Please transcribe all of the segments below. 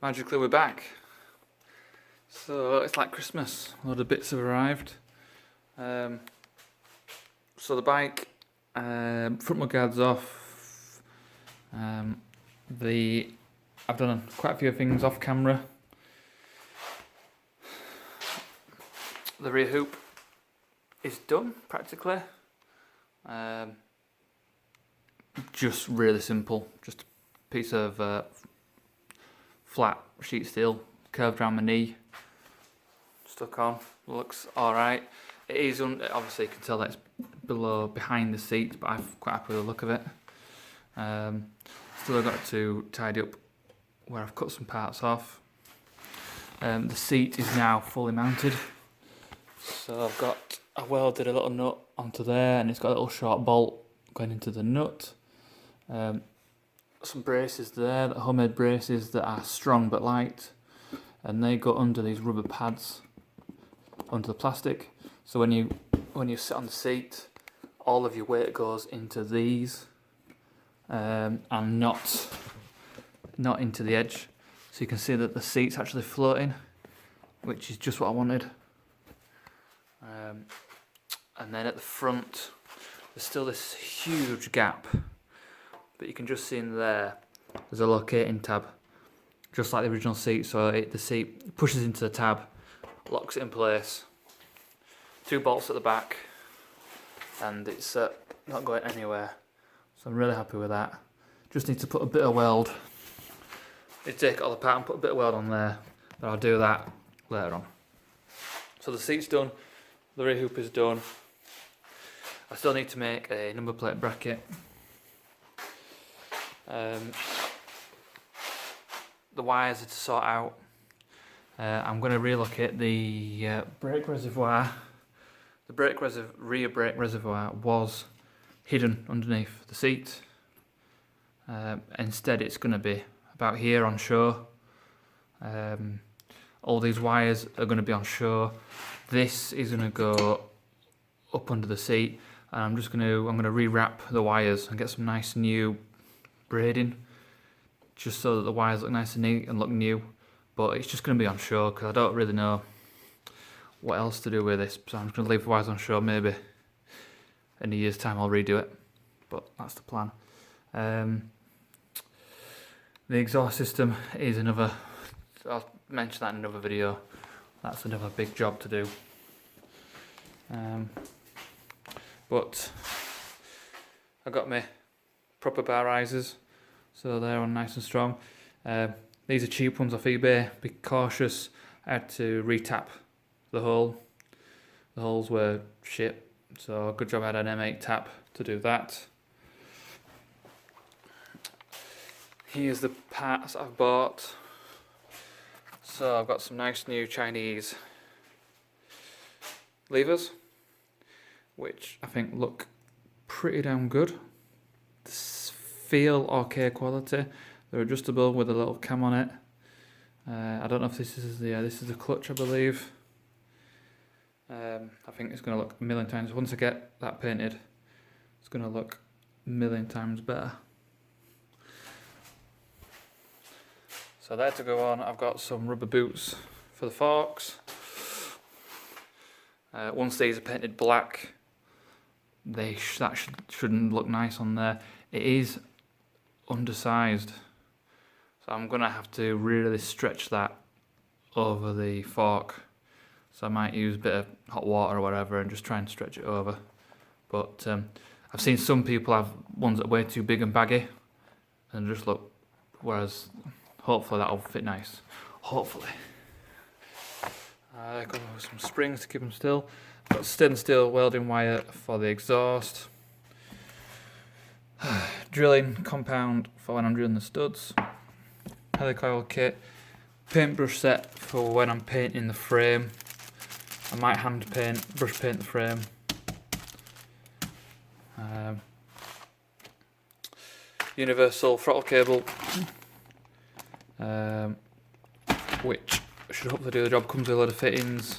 Magically we're back. So it's like Christmas, a lot of bits have arrived. So the bike, front mudguards off. I've done quite a few things off camera. The rear hoop is done practically. Just really simple, just a piece of flat sheet steel curved around my knee, stuck on. Looks alright. It is obviously you can tell that it's behind the seat, but I'm quite happy with the look of it. Still, I've got to tidy up where I've cut some parts off. The seat is now fully mounted, so I welded a little nut onto there, and it's got a little short bolt going into the nut. Some braces there, homemade braces that are strong but light, and they go under these rubber pads under the plastic. So when you sit on the seat, all of your weight goes into these, and not into the edge. So you can see that the seat's actually floating, which is just what I wanted. And then at the front, there's still this huge gap, but you can just see in there's a locating tab, just like the original seat. So the seat pushes into the tab, locks it in place. 2 bolts at the back, and it's not going anywhere. So I'm really happy with that. Just need to put a bit of weld. Need to take it all apart and put a bit of weld on there, but I'll do that later on. So the seat's done, the rear hoop is done. I still need to make a number plate bracket. The wires are to sort out. I'm going to relocate the brake reservoir. The rear brake reservoir was hidden underneath the seat. Instead, it's going to be about here on show. All these wires are going to be on show. This is going to go up under the seat, and I'm going to rewrap the wires and get some nice new braiding, just so that the wires look nice and neat and look new. But it's just going to be on show because I don't really know what else to do with this, so I'm just going to leave the wires on show. Maybe in a year's time I'll redo it, but that's the plan. The exhaust system is another, I'll mention that in another video. That's another big job to do. But I got my proper bar risers, so they're on nice and strong. These are cheap ones off eBay. Be cautious. I had to re-tap the hole. The holes were shit, so good job I had an M8 tap to do that. Here's the parts I've bought. So I've got some nice new Chinese levers, which I think look pretty damn good. Feel okay quality. They're adjustable with a little cam on it. I don't know if this is the clutch, I believe. I think it's going to look a million times. Once I get that painted, it's going to look a million times better. So there to go on. I've got some rubber boots for the forks. Once these are painted black, that shouldn't look nice on there. It is undersized, so I'm gonna have to really stretch that over the fork. So I might use a bit of hot water or whatever and just try and stretch it over. But I've seen some people have ones that are way too big and baggy and just look, whereas hopefully that'll fit nice. Hopefully. I've got some springs to keep them still. I've got stainless steel welding wire for the exhaust. Drilling compound for when I'm drilling the studs. Helicoil kit. Paintbrush set for when I'm painting the frame. I might brush paint the frame. Universal throttle cable, which should hopefully do the job. Comes with a load of fittings.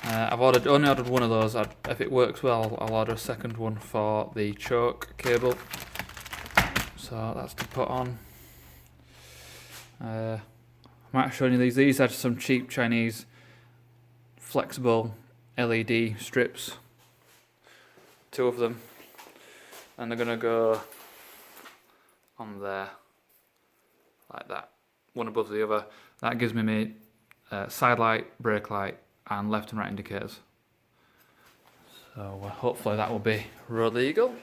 I've only ordered one of those. If it works well, I'll order a second one for the choke cable. So that's to put on. might have shown you these. These are some cheap Chinese flexible LED strips. 2 of them. And they're going to go on there. Like that. One above the other. That gives me my side light, brake light and left and right indicators. So hopefully that will be road legal.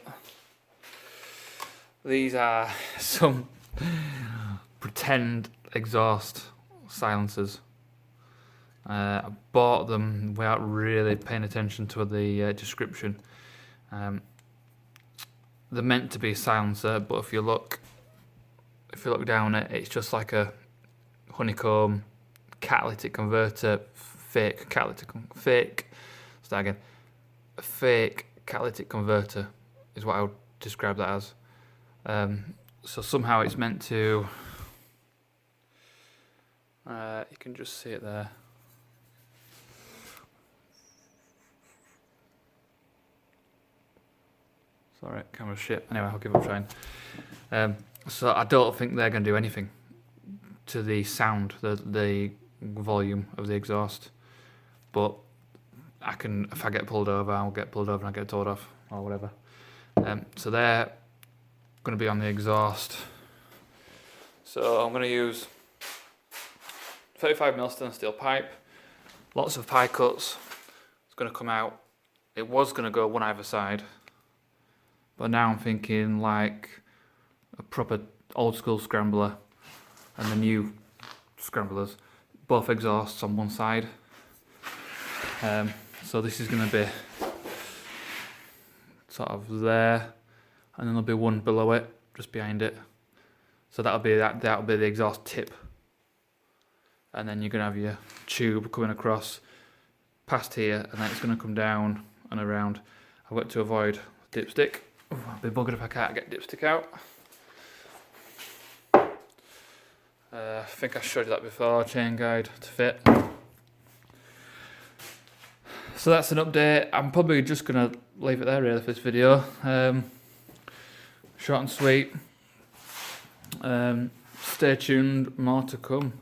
These are some pretend exhaust silencers. I bought them without really paying attention to the description. They're meant to be a silencer, but if you look down it, it's just like a honeycomb catalytic converter, fake catalytic converter is what I would describe that as. So somehow it's meant to, you can just see it there. Sorry, camera's shit. Anyway, I'll give it a try. So I don't think they're going to do anything to the sound, the volume of the exhaust. But I can, if I get pulled over, I'll get pulled over and I get towed off or whatever. So they're going to be on the exhaust. So I'm going to use 35mm stainless steel pipe, lots of pie cuts. It's going to come out. It was going to go one either side, but now I'm thinking like a proper old school scrambler and the new scramblers, both exhausts on one side. So this is going to be sort of there, and then there'll be one below it, just behind it. So that'll be the exhaust tip, and then you're going to have your tube coming across past here, and then it's going to come down and around. I've got to avoid dipstick. I'll be buggered if I can't get dipstick out. I think I showed you that before, chain guide to fit. So that's an update. I'm probably just going to leave it there really for this video. Short and sweet. Stay tuned, more to come.